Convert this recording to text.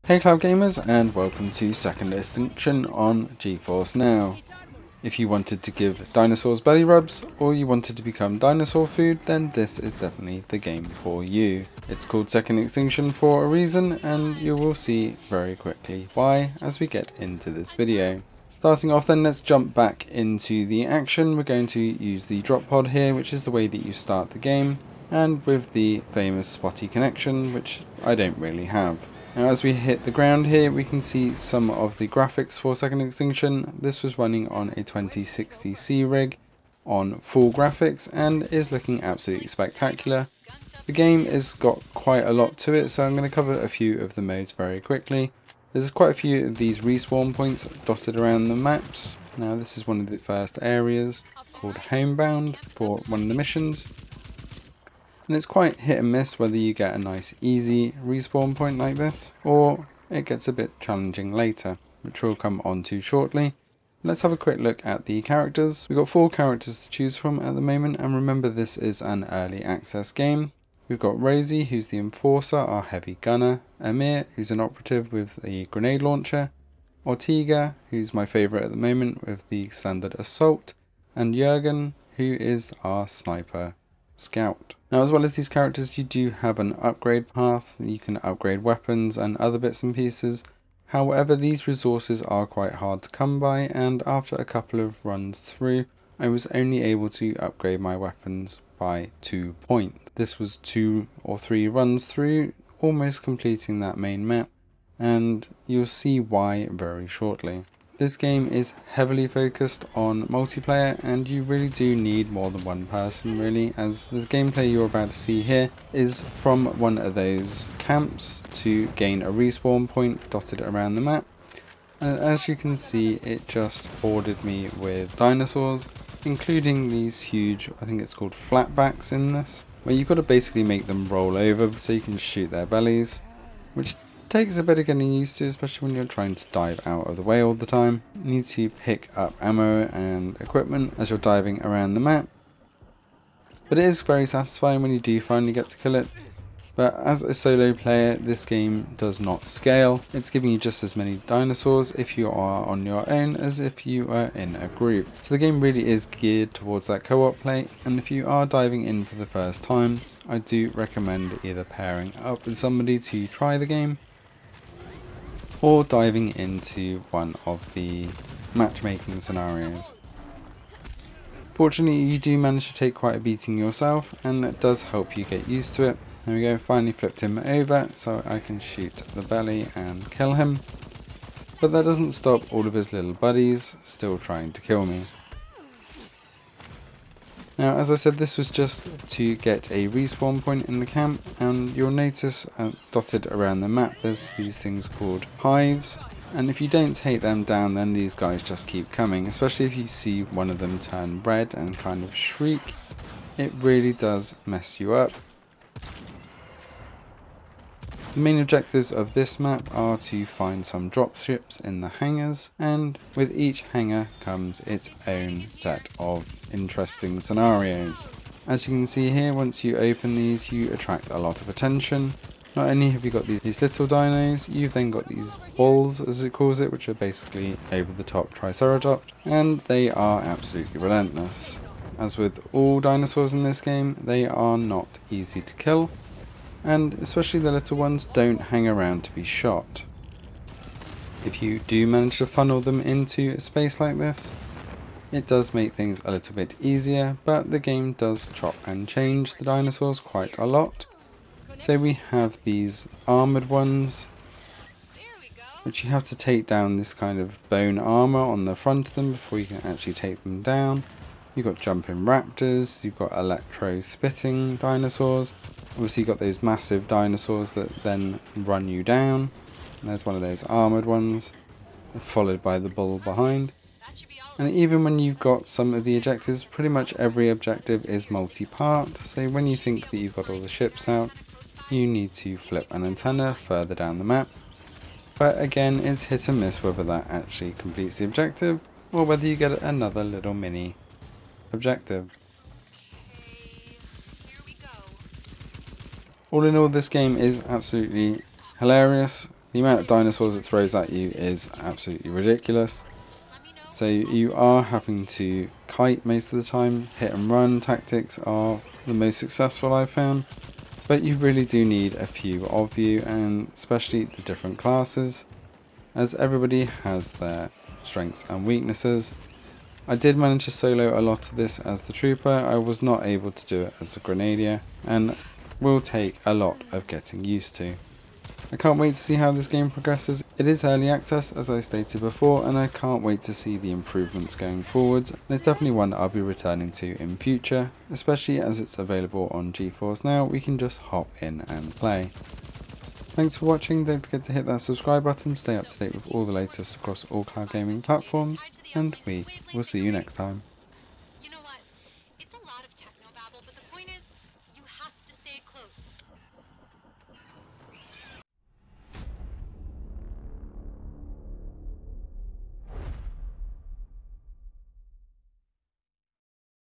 Hey Cloud Gamers, and welcome to Second Extinction on GeForce Now. If you wanted to give dinosaurs belly rubs, or you wanted to become dinosaur food, then this is definitely the game for you. It's called Second Extinction for a reason, and you will see very quickly why as we get into this video. Starting off then, let's jump back into the action. We're going to use the drop pod here, which is the way that you start the game, and with the famous spotty connection, which I don't really have. Now as we hit the ground here, we can see some of the graphics for Second Extinction. This was running on a 2060C rig on full graphics and is looking absolutely spectacular. The game has got quite a lot to it, so I'm going to cover a few of the modes very quickly. There's quite a few of these respawn points dotted around the maps. Now this is one of the first areas called Homebound for one of the missions. And it's quite hit and miss whether you get a nice easy respawn point like this, or it gets a bit challenging later, which we'll come on to shortly. Let's have a quick look at the characters. We've got 4 characters to choose from at the moment, and remember this is an early access game. We've got Rosie, who's the enforcer, our heavy gunner, Amir, who's an operative with the grenade launcher, Ortega, who's my favourite at the moment with the standard assault, and Jurgen, who is our sniper scout. Now, as well as these characters, you do have an upgrade path. You can upgrade weapons and other bits and pieces. However, these resources are quite hard to come by, and after a couple of runs through, I was only able to upgrade my weapons by 2 points. This was 2 or 3 runs through, almost completing that main map, and you'll see why very shortly. This game is heavily focused on multiplayer, and you really do need more than one person really, as the gameplay you're about to see here is from one of those camps to gain a respawn point dotted around the map. And as you can see, it just hoarded me with dinosaurs, including these huge, I think it's called flatbacks in this, where you've got to basically make them roll over so you can shoot their bellies, which takes a bit of getting used to, especially when you're trying to dive out of the way all the time. You need to pick up ammo and equipment as you're diving around the map. But it is very satisfying when you do finally get to kill it. But as a solo player, this game does not scale. It's giving you just as many dinosaurs if you are on your own as if you are in a group. So the game really is geared towards that co-op play, and if you are diving in for the first time, I do recommend either pairing up with somebody to try the game, or diving into one of the matchmaking scenarios. Fortunately, you do manage to take quite a beating yourself, and that does help you get used to it. There we go, finally flipped him over so I can shoot the belly and kill him. But that doesn't stop all of his little buddies still trying to kill me. Now, as I said, this was just to get a respawn point in the camp, and you'll notice dotted around the map there's these things called hives, and if you don't take them down, then these guys just keep coming, especially if you see one of them turn red and kind of shriek. It really does mess you up. The main objectives of this map are to find some drop ships in the hangars, and with each hangar comes its own set of interesting scenarios. As you can see here, once you open these, you attract a lot of attention. Not only have you got these little dinos, you've then got these bulls, as it calls it, which are basically over the top triceratops, and they are absolutely relentless. As with all dinosaurs in this game, they are not easy to kill, and especially the little ones don't hang around to be shot. If you do manage to funnel them into a space like this, it does make things a little bit easier, but the game does chop and change the dinosaurs quite a lot. So we have these armoured ones, which you have to take down this kind of bone armour on the front of them before you can actually take them down. You've got jumping raptors, you've got electro-spitting dinosaurs. Obviously you've got those massive dinosaurs that then run you down. And there's one of those armoured ones, followed by the bull behind. And even when you've got some of the objectives, pretty much every objective is multi-part. So when you think that you've got all the ships out, you need to flip an antenna further down the map. But again, it's hit and miss whether that actually completes the objective, or whether you get another little mini objective. All in all, this game is absolutely hilarious. The amount of dinosaurs it throws at you is absolutely ridiculous. So you are having to kite most of the time. Hit and run tactics are the most successful I've found. But you really do need a few of you, and especially the different classes, as everybody has their strengths and weaknesses. I did manage to solo a lot of this as the trooper. I was not able to do it as the grenadier, and will take a lot of getting used to. I can't wait to see how this game progresses. It is early access, as I stated before, and I can't wait to see the improvements going forwards. And it's definitely one that I'll be returning to in future, especially as it's available on GeForce Now. We can just hop in and play. Thanks for watching. Don't forget to hit that subscribe button, stay up to date with all the latest across all cloud gaming platforms, and we will see you next time. You know what? It's a lot of technobabble, but the point is, you have to stay close.